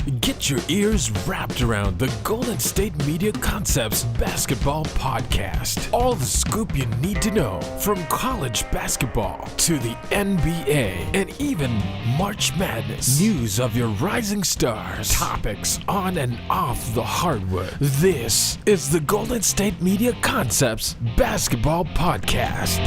Get your ears wrapped around the Golden State Media Concepts Basketball Podcast. All the scoop you need to know, from college basketball to the NBA and even March Madness. News of your rising stars, topics on and off the hardwood. This is the Golden State Media Concepts Basketball Podcast.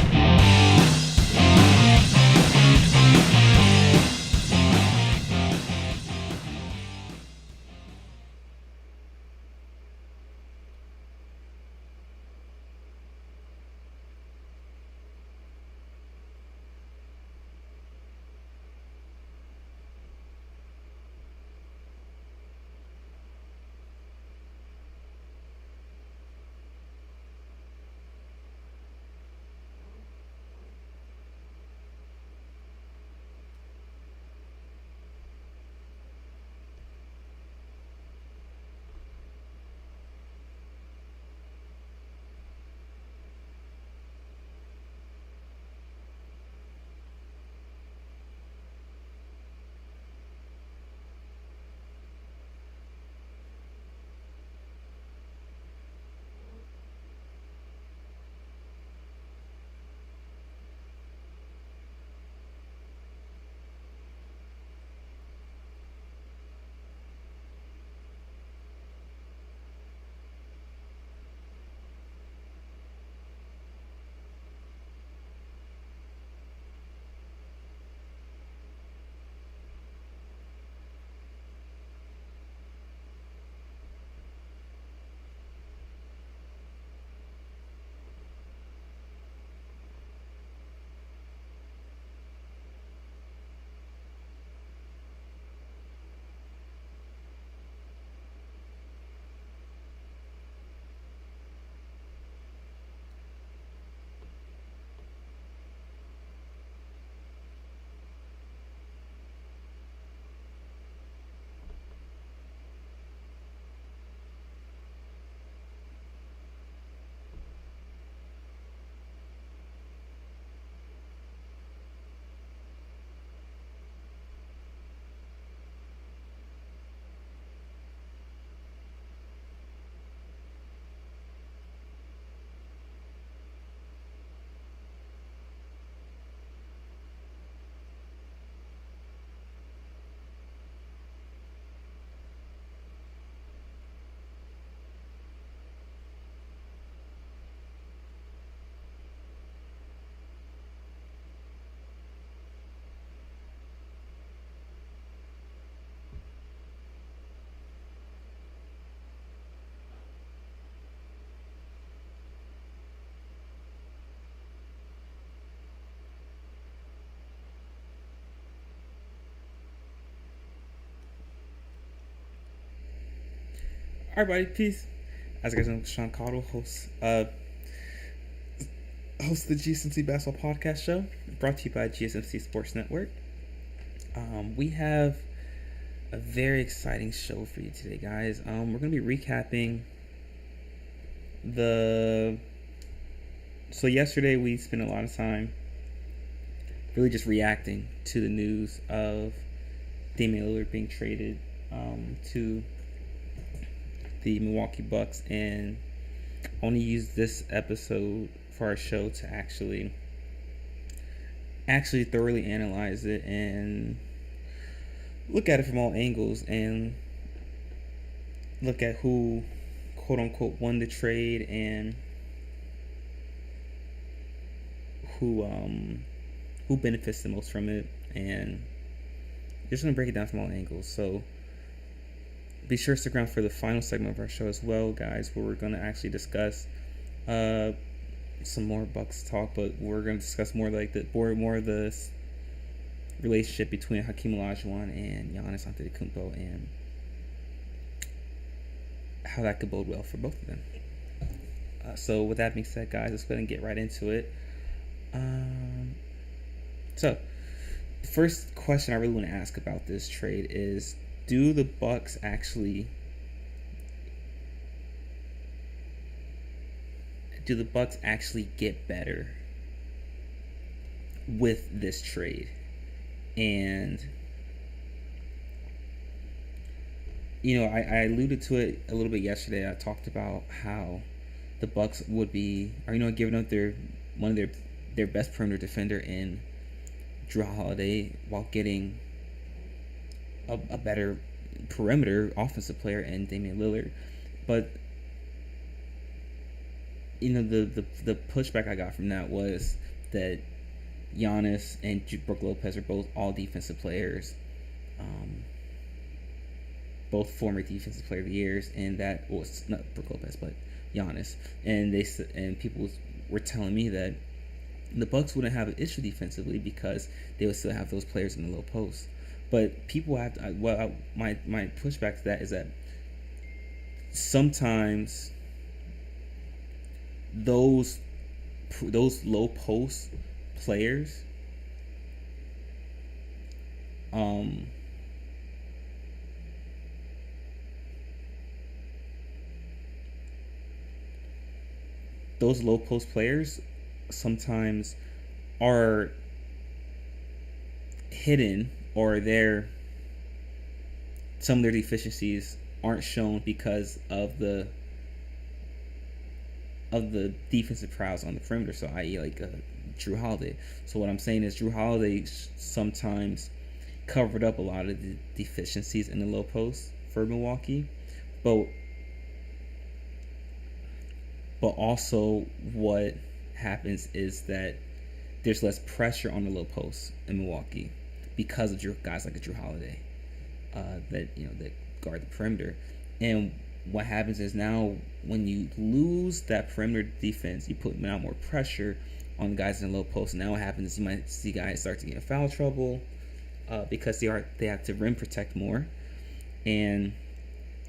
Everybody, peace. As you guys know, Sean Cottle, host of the GSMC Basketball Podcast Show, brought to you by GSMC Sports Network. We have a very exciting show for you today, guys. We're going to be recapping So yesterday we spent a lot of time really just reacting to the news of Damian Lillard being traded to the Milwaukee Bucks, and only use this episode for our show to actually thoroughly analyze it and look at it from all angles and look at who quote unquote won the trade and who benefits the most from it, and just gonna break it down from all angles. So be sure to stick around for the final segment of our show as well, guys, where we're going to actually discuss some more Bucks talk, but we're going to discuss more like more of the relationship between Hakeem Olajuwon and Giannis Antetokounmpo and how that could bode well for both of them. So with that being said, guys, let's go ahead and get right into it. So the first question I really want to ask about this trade is, do the Bucks actually get better with this trade? And I alluded to it a little bit yesterday. I talked about how the Bucks would be, or giving up one of their best perimeter defender in Drew Holiday while getting a better perimeter offensive player in Damian Lillard. But the pushback I got from that was that Giannis and Brook Lopez are both all defensive players, both former defensive player of the years, and that was not Brook Lopez but Giannis, and people were telling me that the Bucks wouldn't have an issue defensively because they would still have those players in the low post. But people have to, my pushback to that is that sometimes those low post players those low post players sometimes are hidden, or some of their deficiencies aren't shown because of the defensive prowess on the perimeter. So, i.e., like Drew Holiday. So what I'm saying is Drew Holiday sometimes covered up a lot of the deficiencies in the low post for Milwaukee, but also what happens is that there's less pressure on the low post in Milwaukee because of guys like a Drew Holiday that guard the perimeter. And what happens is now when you lose that perimeter defense, you put now more pressure on the guys in the low post. And now what happens is you might see guys start to get in foul trouble because they have to rim protect more, and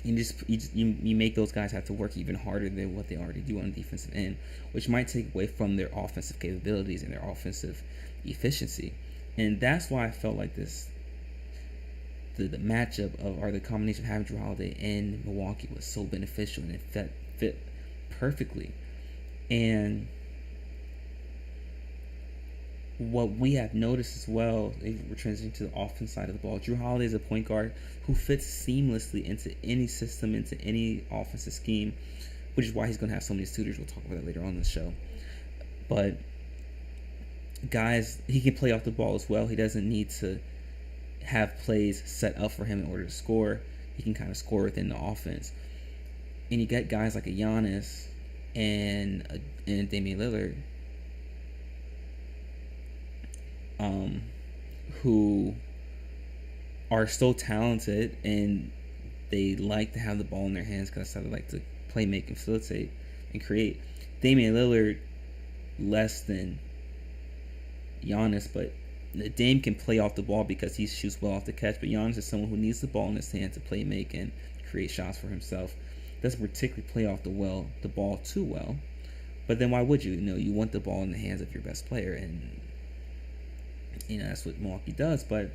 you make those guys have to work even harder than what they already do on the defensive end, which might take away from their offensive capabilities and their offensive efficiency. And that's why I felt like the matchup or the combination of having Drew Holiday and Milwaukee was so beneficial, and it fit perfectly. And what we have noticed as well, we're transitioning to the offense side of the ball. Drew Holiday is a point guard who fits seamlessly into any system, into any offensive scheme, which is why he's going to have so many suitors. We'll talk about that later on in the show. But guys, he can play off the ball as well. He doesn't need to have plays set up for him in order to score. He can kind of score within the offense. And you get guys like a Giannis and Damian Lillard, who are so talented, and they like to have the ball in their hands because they like to play, make, and facilitate and create. Damian Lillard less than Giannis, but Dame can play off the ball because he shoots well off the catch, but Giannis is someone who needs the ball in his hand to play, make, and create shots for himself. Doesn't particularly play off the ball too well, but then why would you? You want the ball in the hands of your best player, and that's what Milwaukee does. But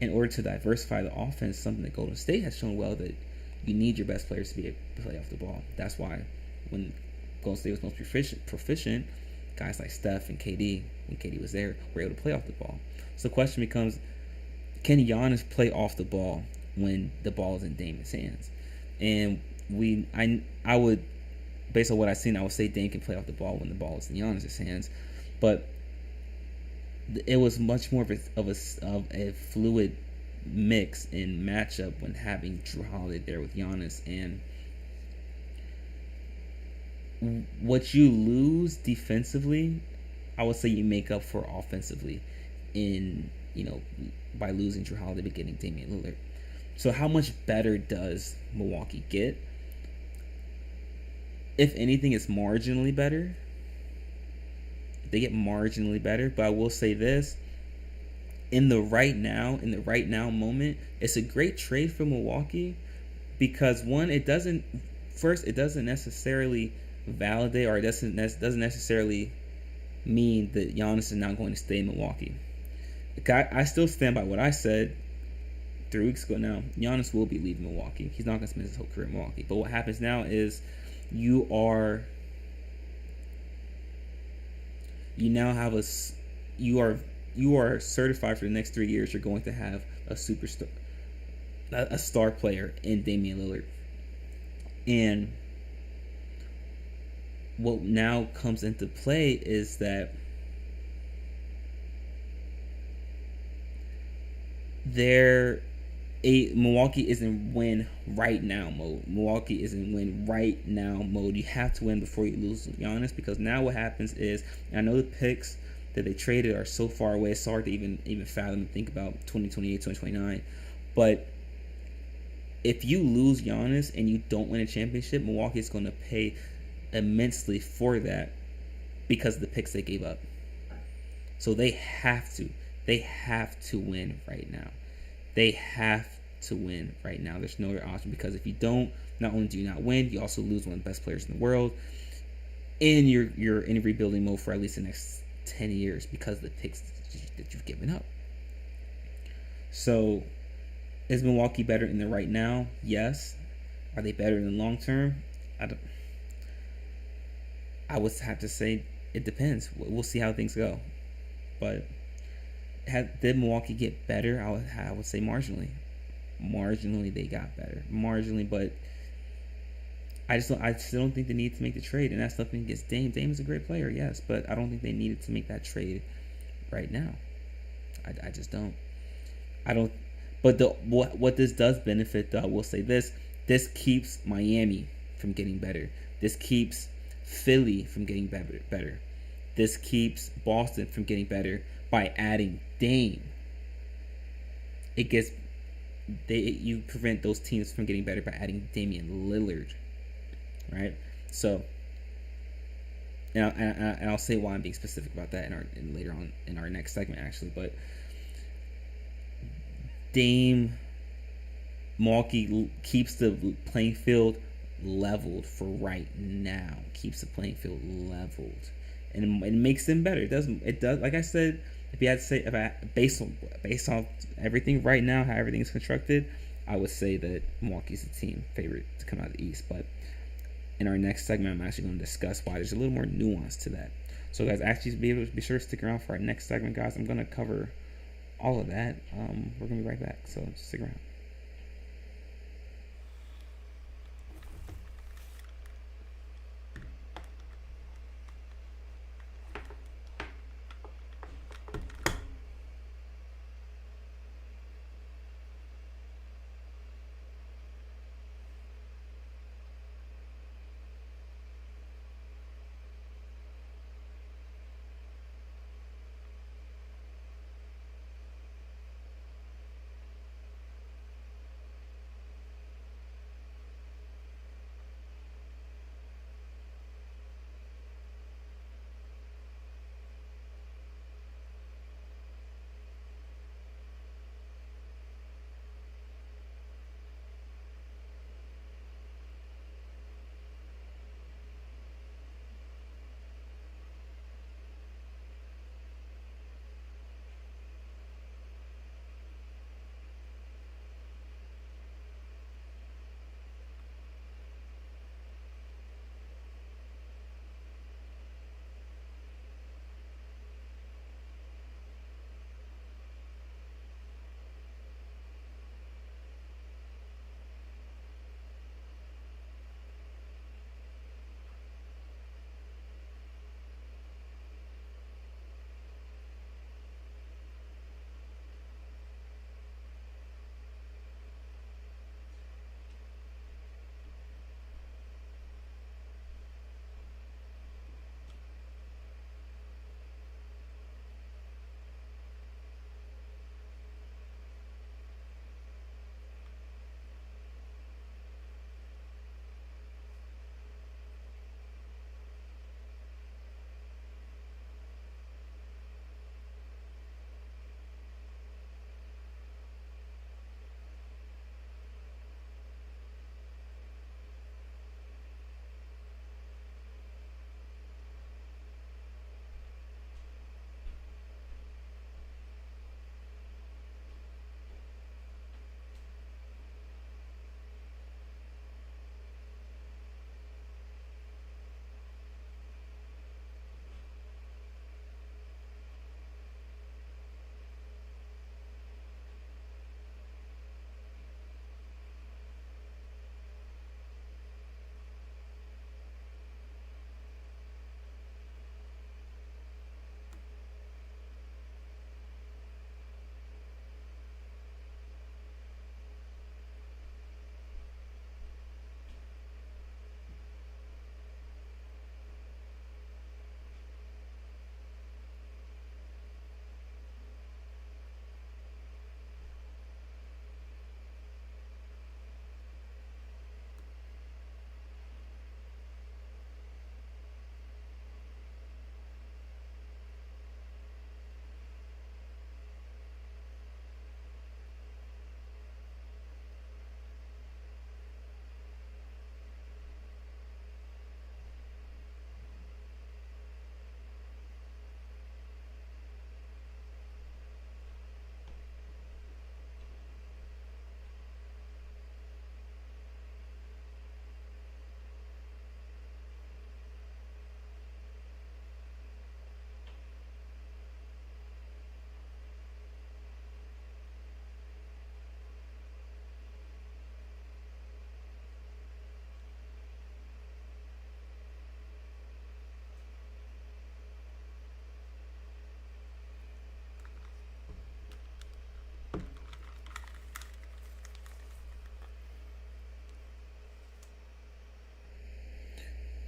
in order to diversify the offense, something that Golden State has shown well, that you need your best players to be able to play off the ball. That's why when Golden State was most proficient, guys like Steph and KD, when KD was there, were able to play off the ball. So the question becomes, can Giannis play off the ball when the ball is in Dame's hands? And I would, based on what I've seen, I would say Dame can play off the ball when the ball is in Giannis' hands. But it was much more of a fluid mix and matchup when having Drew Holiday there with Giannis. And what you lose defensively, I would say you make up for offensively by losing Drew Holiday but getting Damian Lillard. So how much better does Milwaukee get? If anything, it's marginally better. They get marginally better, but I will say this: in the right now moment, it's a great trade for Milwaukee because one, it doesn't necessarily validate, or it doesn't necessarily mean that Giannis is not going to stay in Milwaukee. I still stand by what I said 3 weeks ago. Now Giannis will be leaving Milwaukee. He's not going to spend his whole career in Milwaukee. But what happens now is you are certified for the next 3 years. You're going to have a superstar a star player in Damian Lillard. And what now comes into play is that Milwaukee is in win right now mode. Milwaukee is in win right now mode. You have to win before you lose Giannis, because now what happens is, and I know the picks that they traded are so far away, it's hard to even fathom and think about 2028, 2029. But if you lose Giannis and you don't win a championship, Milwaukee is going to pay immensely for that because of the picks they gave up. So they have to win right now. They have to win right now. There's no other option, because if you don't, not only do you not win, you also lose one of the best players in the world, and you're in rebuilding mode for at least the next 10 years because of the picks that you've given up. So is Milwaukee better in the right now? Yes. Are they better in the long term? I would have to say it depends. We'll see how things go. But did Milwaukee get better? I would say marginally. Marginally, they got better. Marginally, but I still don't think they need to make the trade, and that's nothing against Dame. Dame is a great player, yes, but I don't think they needed to make that trade right now. I just don't. I don't. But what this does benefit, though, I will say this: this keeps Miami from getting better. This keeps Philly from getting better. This keeps Boston from getting better by adding Dame. You prevent those teams from getting better by adding Damian Lillard, right? So, and I'll say why I'm being specific about that later on in our next segment, actually. But Milwaukee keeps the playing field leveled for right now. Keeps the playing field leveled, and it makes them better. It does. Like I said, if you had to say, based on everything right now, how everything's constructed, I would say that Milwaukee's the team favorite to come out of the East. But in our next segment, I'm actually going to discuss why there's a little more nuance to that. So, guys, actually be sure to stick around for our next segment, guys. I'm going to cover all of that. We're going to be right back, so stick around.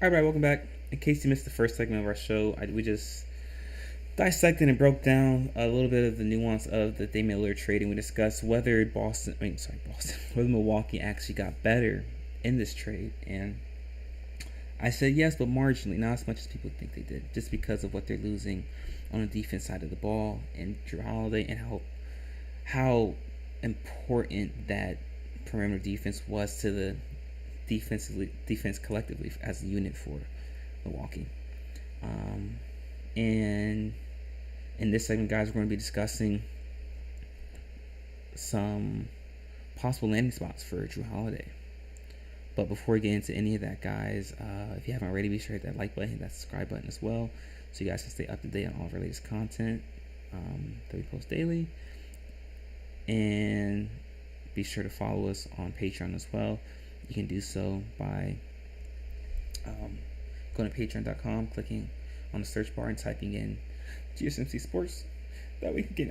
All right, welcome back. In case you missed the first segment of our show, we just dissected and broke down a little bit of the nuance of the Damian Lillard trade, and we discussed whether whether Milwaukee actually got better in this trade. And I said yes, but marginally, not as much as people think they did, just because of what they're losing on the defense side of the ball and Jrue Holiday, and how important that perimeter defense was to the defense collectively as a unit for Milwaukee. And in this segment, guys, we're going to be discussing some possible landing spots for Jrue Holiday. But before we get into any of that, guys, if you haven't already, be sure to hit that like button, hit that subscribe button as well, so you guys can stay up to date on all of our latest content that we post daily. And be sure to follow us on Patreon as well. You can do so by going to patreon.com, clicking on the search bar and typing in GSMC Sports. That way you can get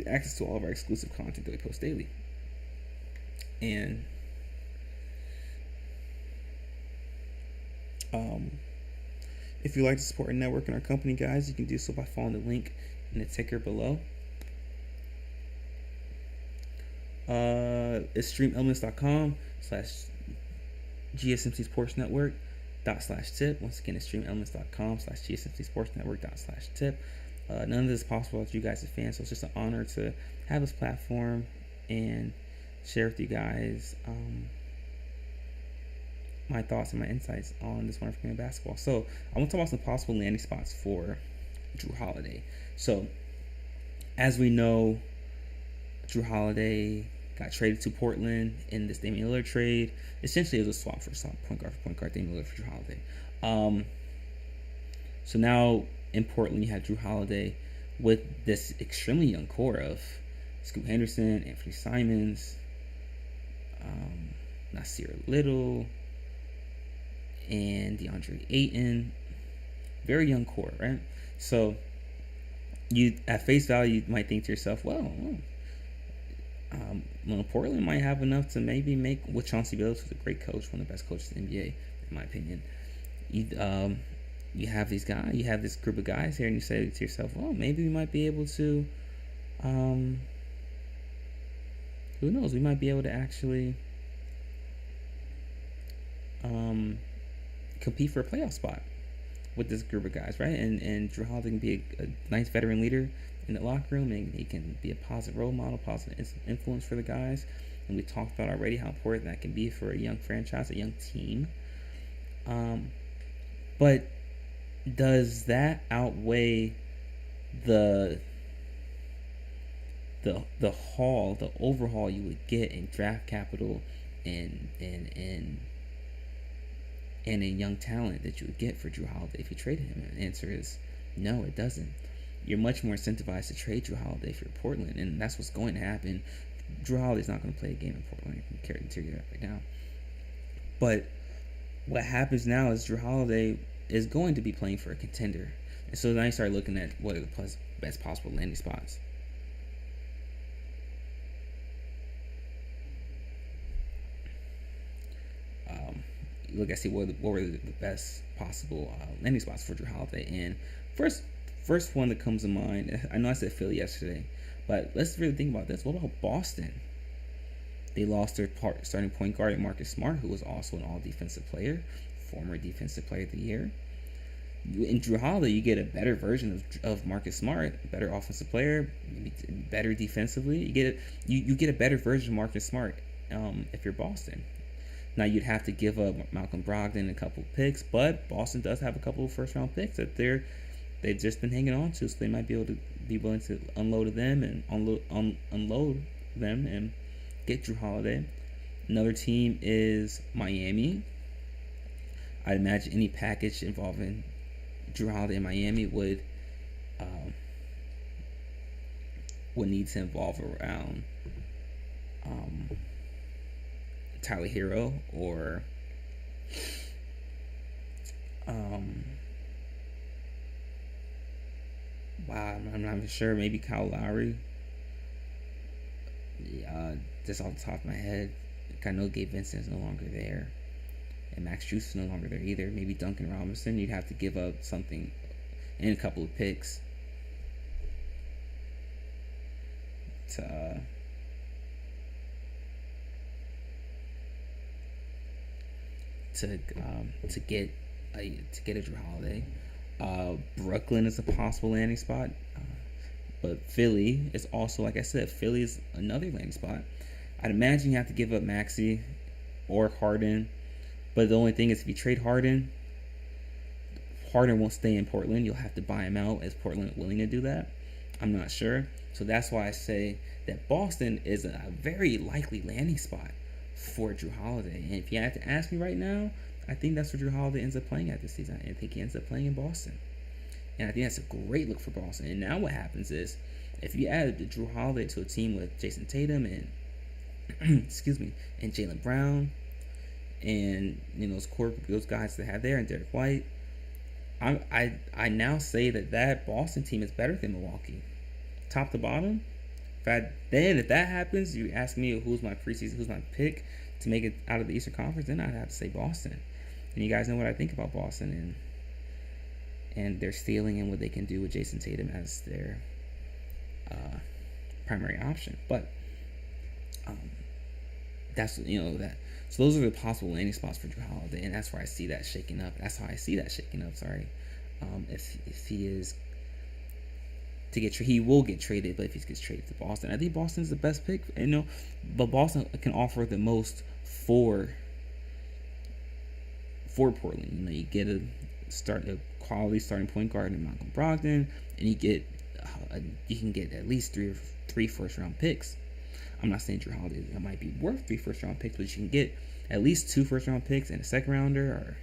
access to all of our exclusive content that we post daily. And if you'd like to support our network and our company, guys, you can do so by following the link in the ticker below. It's streamelements.com/GSMC Sports Network /tip. Once again, it's streamelements.com/GSMC Sports Network /tip. None of this is possible without you guys as fans, so it's just an honor to have this platform and share with you guys my thoughts and my insights on this wonderful game of basketball. So I want to talk about some possible landing spots for Jrue Holiday. So as we know, Jrue Holiday got traded to Portland in this Damian Lillard trade. Essentially, it was a swap for point guard, Damian Lillard for Jrue Holiday. So now in Portland, you have Jrue Holiday with this extremely young core of Scoot Henderson, Anthony Simons, Nasir Little, and DeAndre Ayton. Very young core, right? So you, at face value, you might think to yourself, well, Portland might have enough to maybe make, with Chauncey Billups, who's a great coach, one of the best coaches in the NBA, in my opinion. You have these guys, you have this group of guys here, and you say to yourself, well, maybe we might be able to, who knows, we might be able to actually compete for a playoff spot with this group of guys, right? And Jrue Holiday can be a nice veteran leader in the locker room, and he can be a positive role model, positive influence for the guys. And we talked about already how important that can be for a young franchise, a young team. But does that outweigh the overhaul you would get in draft capital and in young talent that you would get for Jrue Holiday if you traded him? And the answer is no, it doesn't. You're much more incentivized to trade Jrue Holiday if you're Portland, and that's what's going to happen. Jrue Holiday's not going to play a game in Portland. I can tell you that right now. But what happens now is Jrue Holiday is going to be playing for a contender. And so now you start looking at what are the best possible landing spots. Look, I see what were the best possible landing spots for Jrue Holiday. And first one that comes to mind, I know I said Philly yesterday, but let's really think about this. What about Boston? They lost their starting point guard, Marcus Smart, who was also an all-defensive player, former defensive player of the year. In Jrue Holiday, you get a better version of Marcus Smart, a better offensive player, maybe better defensively. You get a better version of Marcus Smart if you're Boston. Now, you'd have to give up Malcolm Brogdon a couple picks, but Boston does have a couple of first-round picks that they've just been hanging on to, so they might be willing to unload them and unload them and get Jrue Holiday. Another team is Miami. I'd imagine any package involving Jrue Holiday in Miami would need to involve around Tyler Hero or I'm not even sure, maybe Kyle Lowry. Just off the top of my head, I know Gabe Vincent is no longer there. And Max Juice is no longer there either. Maybe Duncan Robinson. You'd have to give up something and a couple of picks to get a Drew Holiday. Brooklyn is a possible landing spot, but Philly is also, like I said, Philly is another landing spot. I'd imagine you have to give up Maxey or Harden, but the only thing is if you trade Harden won't stay in Portland. You'll have to buy him out. Is Portland willing to do that? I'm not sure. So that's why I say that Boston is a very likely landing spot for Drew Holiday. And if you had to ask me right now, I think that's where Drew Holiday ends up playing at this season. I think he ends up playing in Boston. And I think that's a great look for Boston. And now what happens is, if you add Drew Holiday to a team with Jason Tatum and and Jaylen Brown and those guys they have there, and Derek White, I now say that Boston team is better than Milwaukee, top to bottom. If that happens, you ask me who's my pick to make it out of the Eastern Conference, then I'd have to say Boston. And you guys know what I think about Boston and their stealing and what they can do with Jason Tatum as their primary option. But that's that. So those are the possible landing spots for Drew Holiday, and that's where I see that shaking up. That's how I see that shaking up. Sorry, if he is to get he will get traded, but if he gets traded to Boston, I think Boston's the best pick. But Boston can offer the most for Portland. You get a quality starting point guard in Malcolm Brogdon, and you can get at least three first round picks. I'm not saying Drew Holiday might be worth 3 first round picks, but you can get at least 2 first round picks and a second rounder,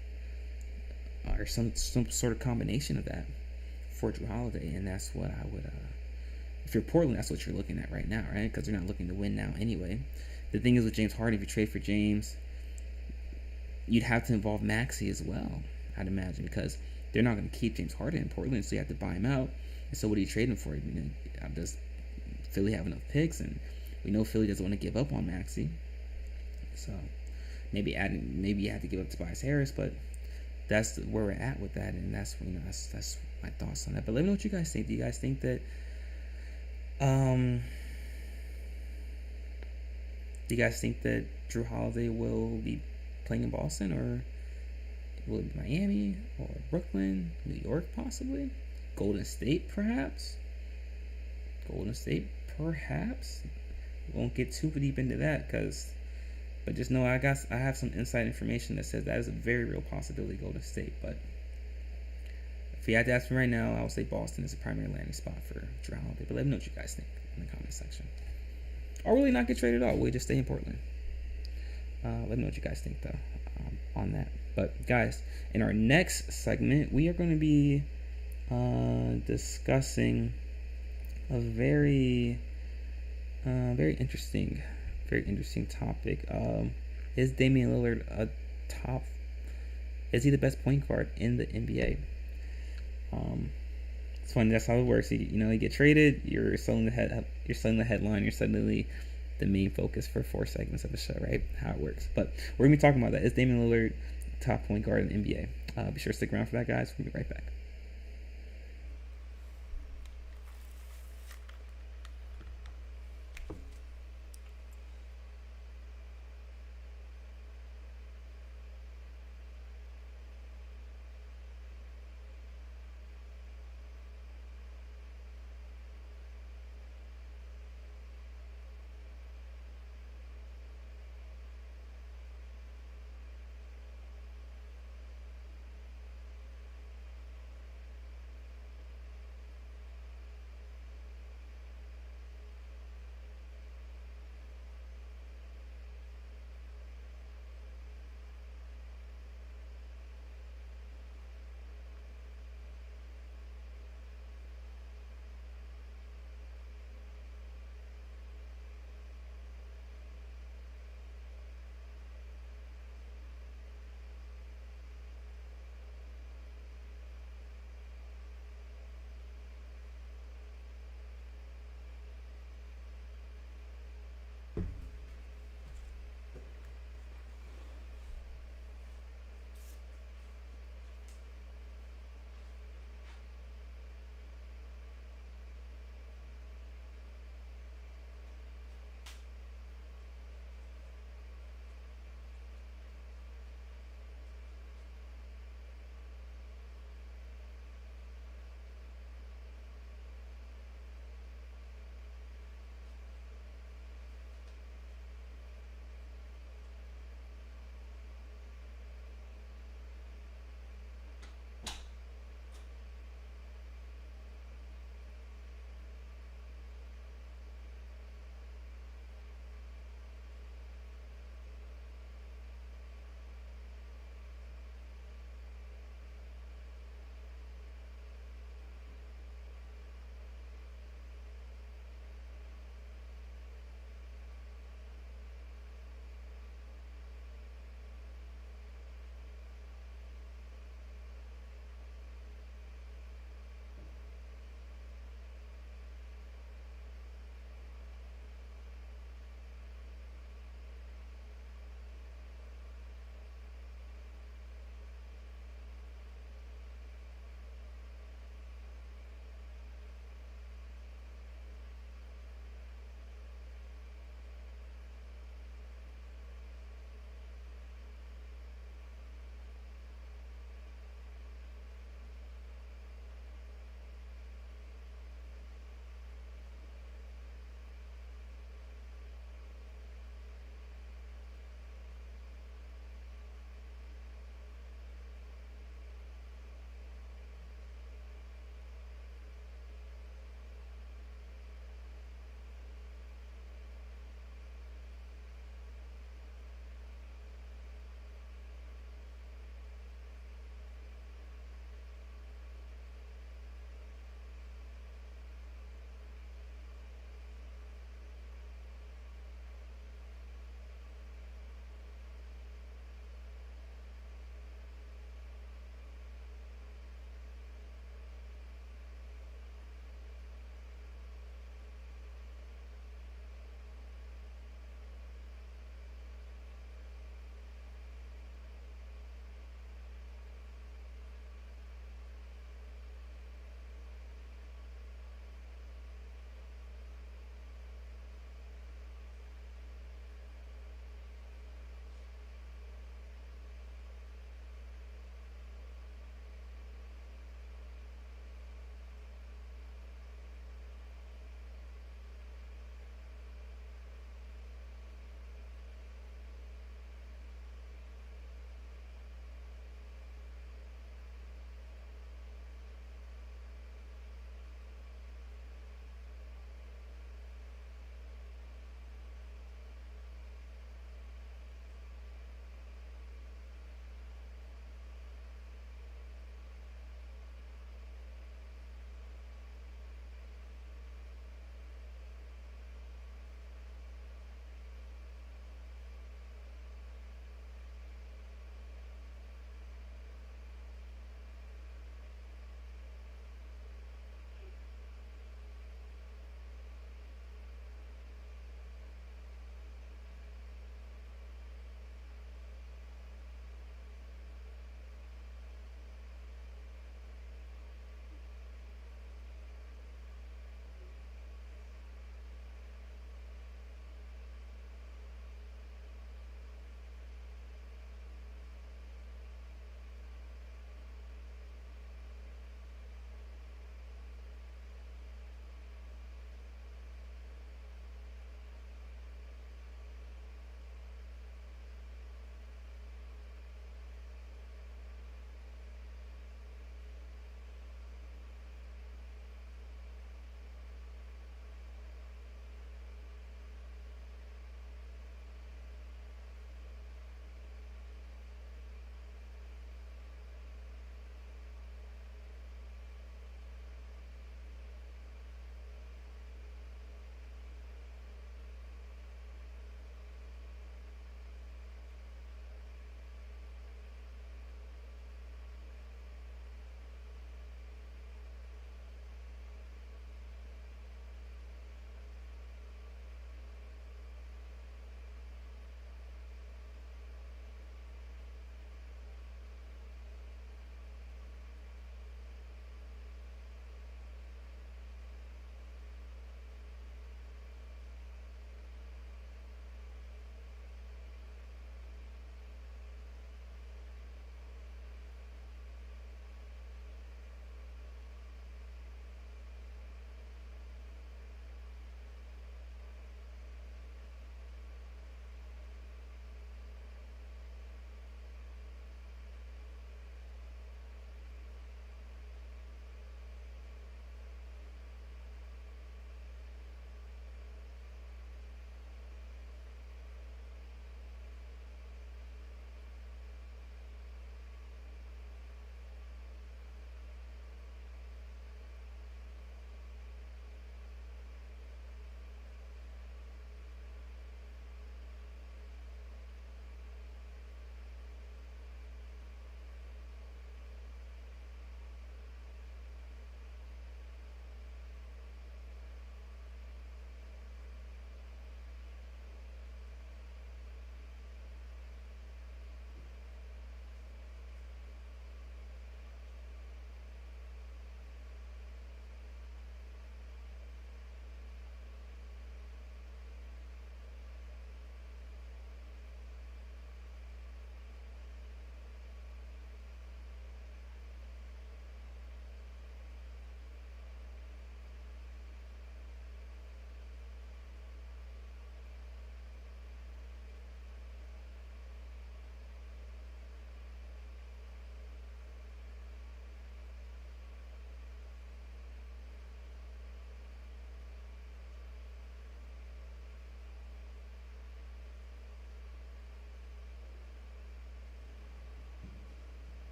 or some sort of combination of that for Drew Holiday. And that's what I would. If you're Portland, that's what you're looking at right now, right? Because they're not looking to win now anyway. The thing is with James Harden, if you trade for James, you'd have to involve Maxey as well, I'd imagine, because they're not going to keep James Harden in Portland, so you have to buy him out. And so what do you trade him for? Does Philly have enough picks? And we know Philly doesn't want to give up on Maxey. So maybe you have to give up Tobias Harris, but that's where we're at with that, and that's my thoughts on that. But let me know what you guys think. Do you guys think that Drew Holiday will be playing in Boston, or will it be Miami, or Brooklyn, New York possibly? Golden State perhaps? Won't get too deep into that, but just know I have some inside information that says that is a very real possibility, Golden State. But if you had to ask me right now, I would say Boston is a primary landing spot for Drew Holiday. But let me know what you guys think in the comment section. Or will he not get traded at all? Will he just stay in Portland? Let me know what you guys think, though, on that. But, guys, in our next segment, we are going to be discussing a very interesting topic. Is Damian Lillard is he the best point guard in the NBA? It's funny, that's how it works. You get traded, you're selling the headline, you're suddenly the main focus for 4 segments of the show, right? How it works. But we're gonna be talking about that. Is Damian Lillard top point guard in the NBA? Be sure to stick around for that, guys. We'll be right back.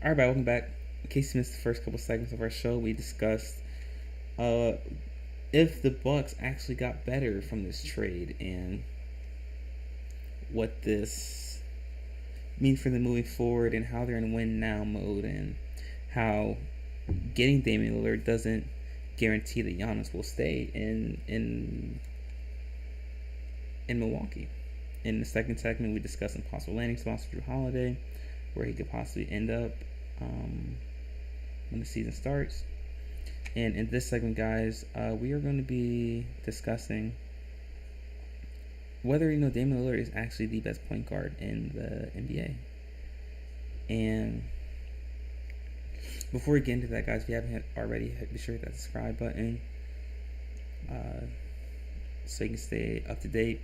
Alright, welcome back. In case you missed the first couple segments of our show, we discussed if the Bucks actually got better from this trade and what this means for them moving forward and how they're in win now mode and how getting Damian Lillard doesn't guarantee that Giannis will stay in Milwaukee. In the second segment, we discussed some possible landing spots for Jrue Holiday, where he could possibly end up when the season starts. And in this segment, guys, we are going to be discussing whether Damian Lillard is actually the best point guard in the NBA. And before we get into that, guys, if you haven't already, be sure to hit that subscribe button so you can stay up to date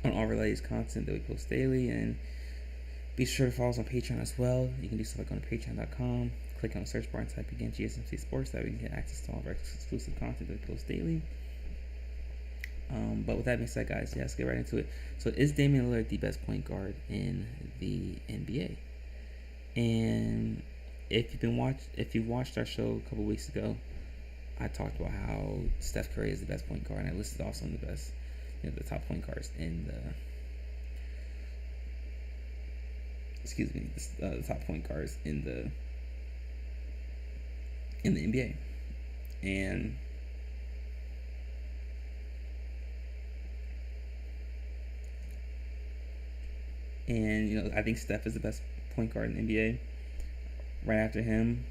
on all our latest content that we post daily. And be sure to follow us on Patreon as well. You can do stuff like on patreon.com. Click on the search bar and type again GSMC Sports. That way you can get access to all of our exclusive content that we post daily. But with that being said, guys, let's get right into it. So, is Damian Lillard the best point guard in the NBA? And if you've watched our show a couple weeks ago, I talked about how Steph Curry is the best point guard, and I listed off some of the best, the top point guards in the top point guards in the NBA, and I think Steph is the best point guard in the NBA. Right after him,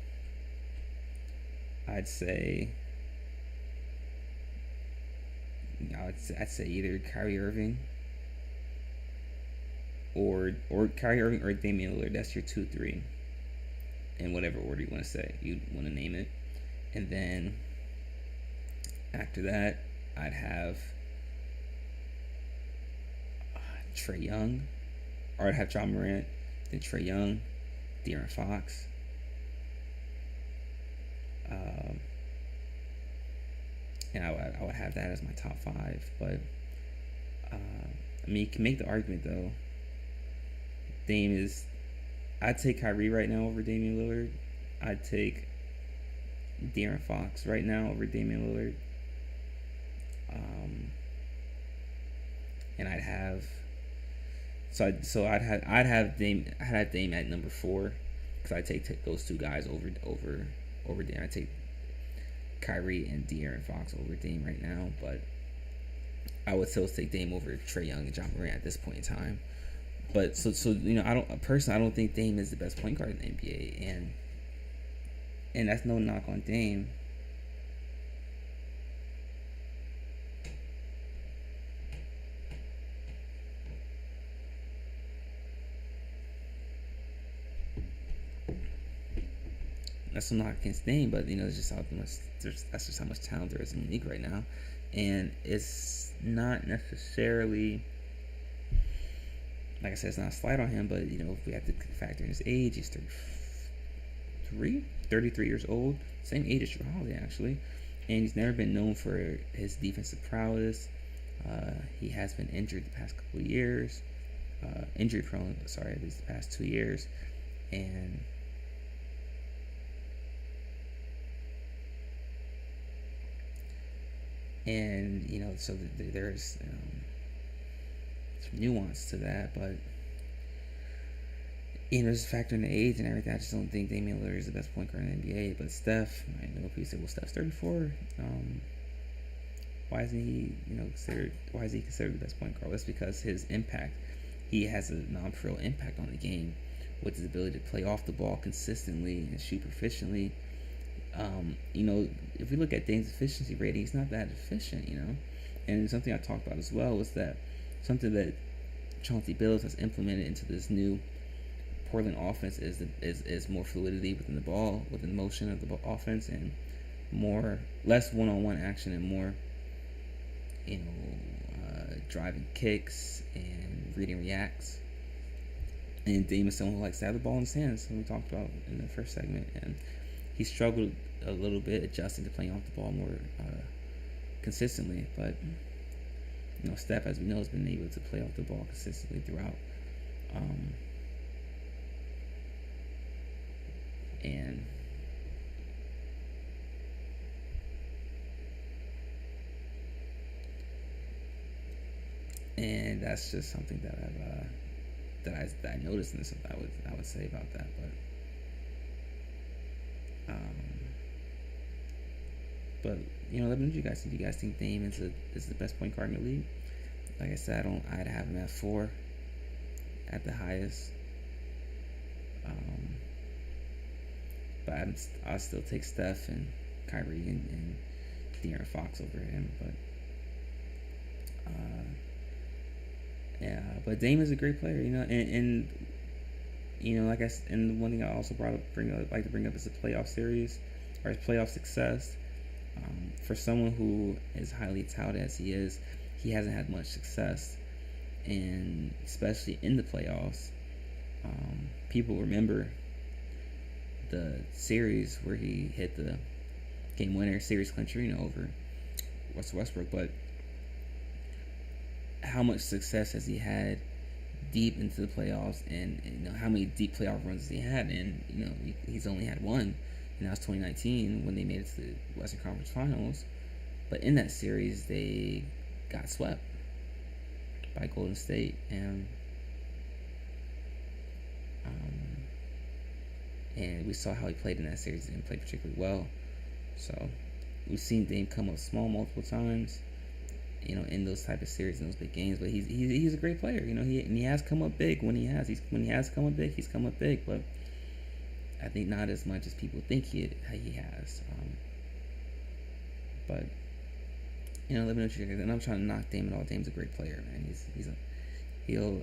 I'd say either Kyrie Irving or Damian Lillard. That's your 2-3, in whatever order you want to say, you want to name it. And then after that, I'd have Trae Young, or I'd have John Morant, then Trae Young, De'Aaron Fox. And I would have that as my top 5. But you can make the argument though. I'd take Kyrie right now over Damian Lillard. I'd take De'Aaron Fox right now over Damian Lillard. And I'd have Dame at number 4, because I'd take those two guys over Dame. I'd take Kyrie and De'Aaron Fox over Dame right now, but I would still take Dame over Trae Young and John Morant at this point in time. But so I don't think Dame is the best point guard in the NBA, and that's no knock on Dame. That's no knock against Dame, but it's just that's just how much talent there is in the league right now, and it's not necessarily, like I said, it's not a slight on him, but if we have to factor in his age, he's 33 years old, same age as Jrue Holiday actually, and he's never been known for his defensive prowess. He has been injured the past couple of years, injury prone. Sorry, these past 2 years, and so there's some nuance to that, but just factoring the age and everything, I just don't think Damian Lillard is the best point guard in the NBA. But Steph, I know people say, well, Steph's 34. Why isn't he, considered? Why is he considered the best point guard? Well, that's because his impact. He has a non-pro impact on the game with his ability to play off the ball consistently and shoot proficiently. If we look at Dame's efficiency rating, he's not that efficient, And something I talked about as well was that something that Chauncey Billups has implemented into this new Portland offense is more fluidity within the ball, within the motion of the offense, and less one-on-one action and more, driving kicks and reading reacts. And Dame is someone who likes to have the ball in his hands, as we talked about in the first segment, and he struggled a little bit adjusting to playing off the ball more consistently. But Steph, as we know, has been able to play off the ball consistently throughout. and that's just something that that I noticed, and something I would say about that. But you know, let me know what you guys think. Do you guys think Dame is the best point guard in the league? Like I said, I'd have him at 4 at the highest. But I'll still take Steph and Kyrie and De'Aaron Fox over him. But Dame is a great player, you know, and you know, and one thing I also like to bring up is the playoff series or his playoff success. For someone who is highly touted as he is, he hasn't had much success, and especially in the playoffs. People remember the series where he hit the game winner, series clincher, you know, over Russell Westbrook, but how much success has he had deep into the playoffs, and you know how many deep playoff runs has he had? And you know, he's only had one, and that was 2019 when they made it to the Western Conference Finals. But in that series, they got swept by Golden State, and we saw how he played in that series. He didn't play particularly well. So we've seen Dame come up small multiple times, you know, in those type of series, in those big games. But he's a great player, you know. He has come up big when he has come up big. He's come up big, but I think not as much as people think he has. But you know, let me know what you guys. And I'm trying to knock Dame at all. Dame's a great player, man. He'll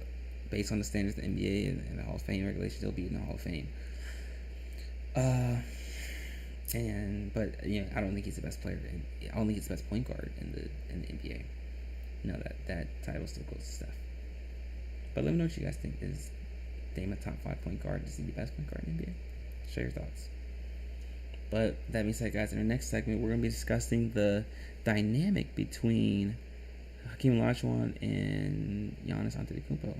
based on the standards of the NBA and the Hall of Fame regulations, he'll be in the Hall of Fame. But you know, I don't think he's the best player. I don't think he's the best point guard in the NBA. No, that title still goes to Steph. But let me know what you guys think. Is Dame a top 5 point guard? Is he the best point guard in the NBA? Share your thoughts. But that being said, guys, in our next segment, we're going to be discussing the dynamic between Hakeem Olajuwon and Giannis Antetokounmpo.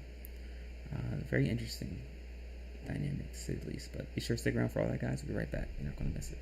Very interesting dynamic, to say the least. But be sure to stick around for all that, guys. We'll be right back. You're not going to miss it.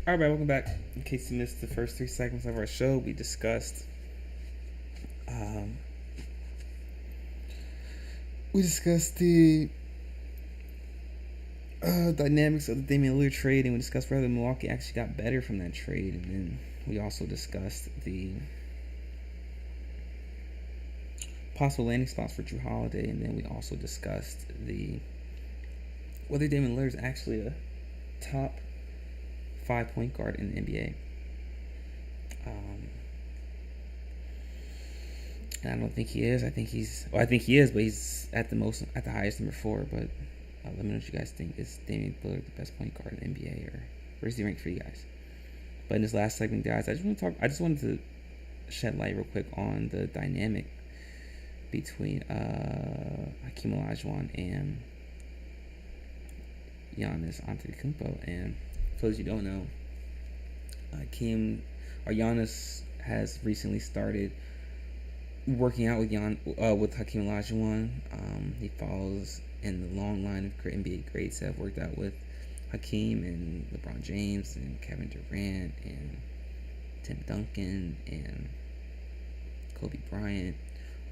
All right, welcome back. In case you missed the first 3 segments of our show, we discussed the dynamics of the Damian Lillard trade, and we discussed whether Milwaukee actually got better from that trade, and then we also discussed the possible landing spots for Drew Holiday, and then we also discussed whether Damian Lillard is actually a top 5 point guard in the NBA. And I don't think he is. I think he is, but he's at the highest number 4. But let me know what you guys think. Is Damian Lillard the best point guard in the NBA, or where's he ranked for you guys? But in this last segment, guys, I just wanted to shed light real quick on the dynamic between Hakeem Olajuwon and Giannis Antetokounmpo. And for those you don't know, Giannis has recently started working out with Hakeem Olajuwon. He follows in the long line of NBA greats that have worked out with Hakeem, and LeBron James and Kevin Durant and Tim Duncan and Kobe Bryant,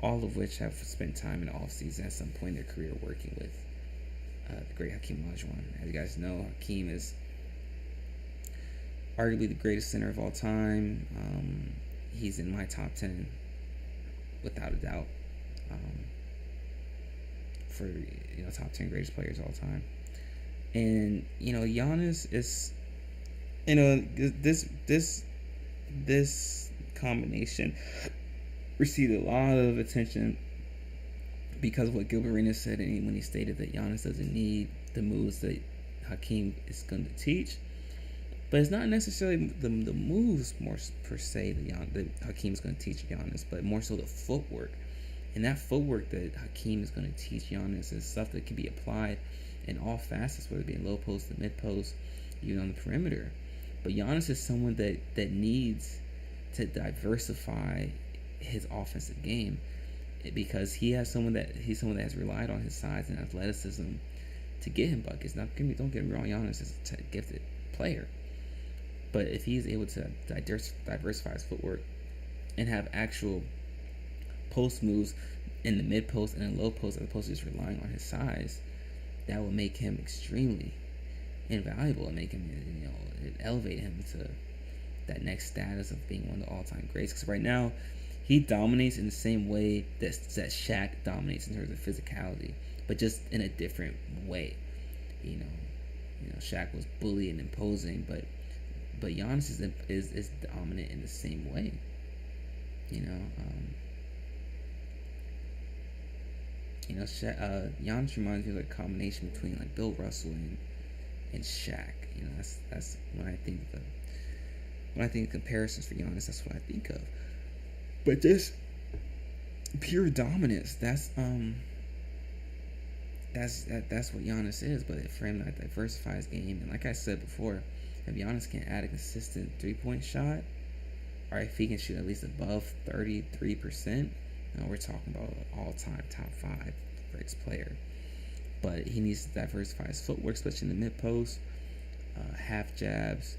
all of which have spent time in the offseason at some point in their career working with the great Hakeem Olajuwon. As you guys know, Hakeem is arguably the greatest center of all time. He's in my top 10 without a doubt, for top 10 greatest players of all time. And Giannis is, this combination received a lot of attention because of what Gilbert Arenas said, and when he stated that Giannis doesn't need the moves that Hakeem is going to teach. But it's not necessarily the moves more per se that Hakeem is going to teach Giannis, but more so the footwork. And that footwork that Hakeem is going to teach Giannis is stuff that can be applied in all facets, whether it be in low post, the mid post, even on the perimeter. But Giannis is someone that needs to diversify his offensive game, because he's someone that has relied on his size and athleticism to get him buckets. Now, don't get me wrong, Giannis is a gifted player. But if he's able to diversify his footwork and have actual post moves in the mid post and the low post, as opposed to just relying on his size, that will make him extremely invaluable and make him, elevate him to that next status of being one of the all-time greats. Because right now, he dominates in the same way that Shaq dominates in terms of physicality, but just in a different way. Shaq was bully and imposing, but Giannis is dominant in the same way. Giannis reminds me of a combination between like Bill Russell and Shaq. That's when I think of comparisons for Giannis. That's what I think of. But just pure dominance. That's what Giannis is. But for him to diversify his game, and like I said before, if Giannis can add a consistent 3-point shot, or if he can shoot at least above 33%, we're talking about an all-time top 5 greatest player. But he needs to diversify his footwork, especially in the mid-post, half jabs,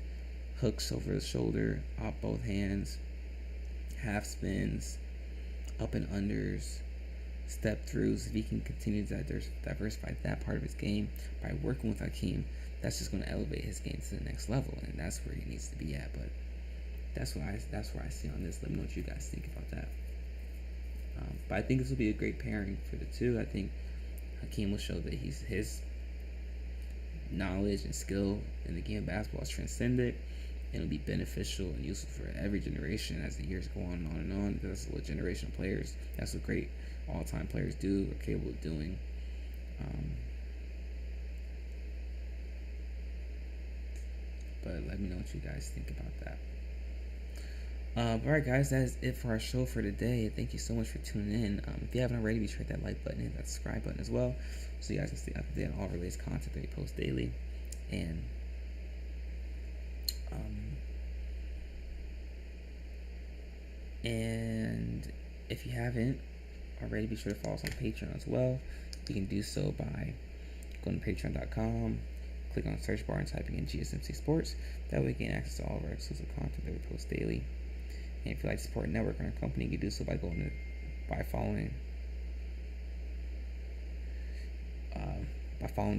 hooks over the shoulder, off both hands, half spins, up and unders, step throughs. If he can continue to diversify that part of his game by working with Hakeem, that's just going to elevate his game to the next level, and that's where he needs to be at. But that's where I see on this. Let me know what you guys think about that. But I think this will be a great pairing for the two. I think Hakeem will show that his knowledge and skill in the game of basketball is transcendent, and it'll be beneficial and useful for every generation as the years go on and on and on. That's what generational players, that's what great all-time players are capable of doing. But let me know what you guys think about that. Alright guys, that is it for our show for today. Thank you so much for tuning in. If you haven't already, be sure to hit that like button and that subscribe button as well, so you guys can stay up to date on all related content that we post daily. And if you haven't already, be sure to follow us on Patreon as well. You can do so by going to patreon.com, click on the search bar and typing in GSMC Sports. That way you can access to all of our exclusive content that we post daily. And if you'd like to support a network or a company, you can do so by following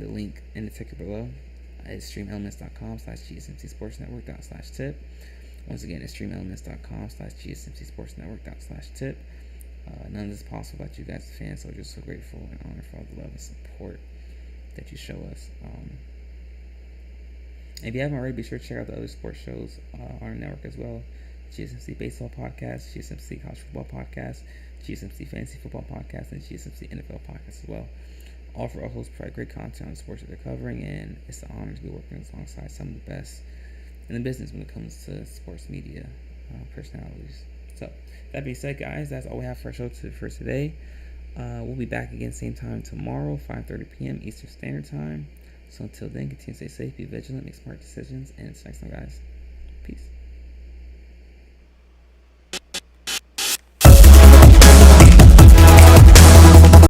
the link in the ticker below. It's streamelements.com/GSMC Sports Network./tip. Once again, it's streamelements.com/GSMC Sports Network./tip. None of this is possible without you guys, the fans, so we're just so grateful and honored for all the love and support that you show us. If you haven't already, be sure to check out the other sports shows on our network as well. GSMC Baseball Podcast, GSMC College Football Podcast, GSMC Fantasy Football Podcast, and GSMC NFL Podcast as well. All of our hosts provide great content on the sports that they're covering, and it's an honor to be working alongside some of the best in the business when it comes to sports media personalities. So, that being said, guys, that's all we have for our show for today. We'll be back again same time tomorrow, 5:30 p.m. Eastern Standard Time. So until then, continue to stay safe, be vigilant, make smart decisions, and until next time, guys.